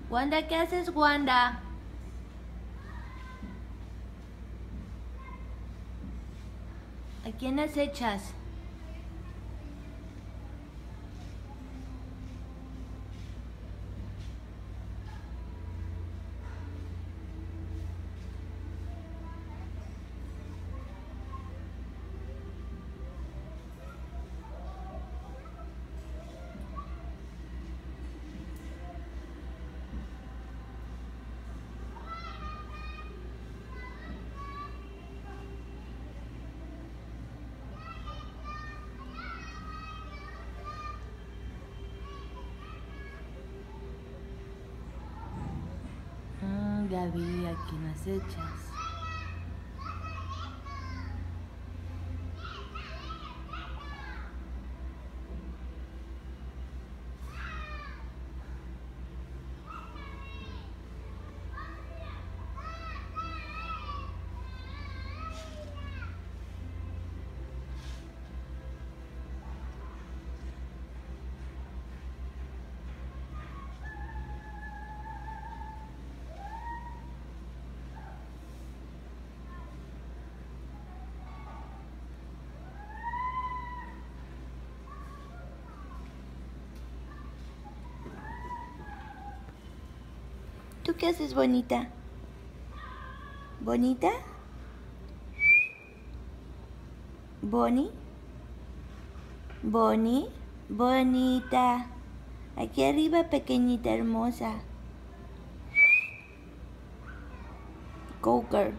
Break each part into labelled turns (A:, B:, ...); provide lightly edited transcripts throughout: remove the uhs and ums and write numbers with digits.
A: Wanda, ¿qué haces, Wanda? ¿A quién acechas? Gaby, ¿a quién acechas? ¿Tú qué haces, bonita? ¿Bonita? ¿Boni? ¿Boni? Bonita. Aquí arriba, pequeñita hermosa. Coker.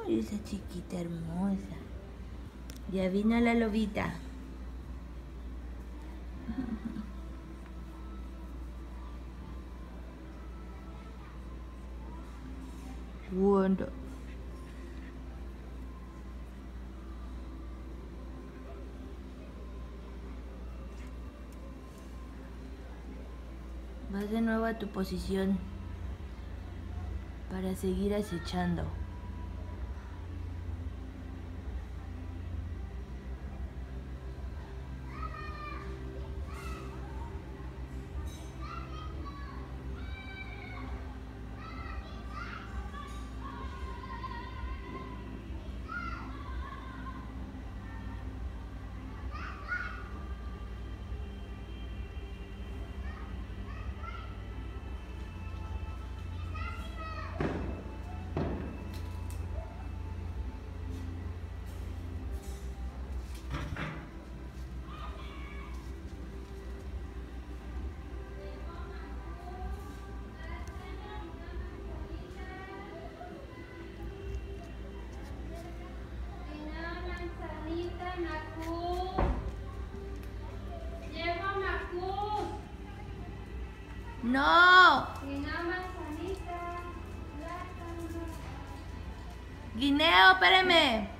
A: Ay, esa chiquita hermosa. Ya vino la lobita. Wanda. Vas de nuevo a tu posición para seguir acechando. No. Guineo, espérame.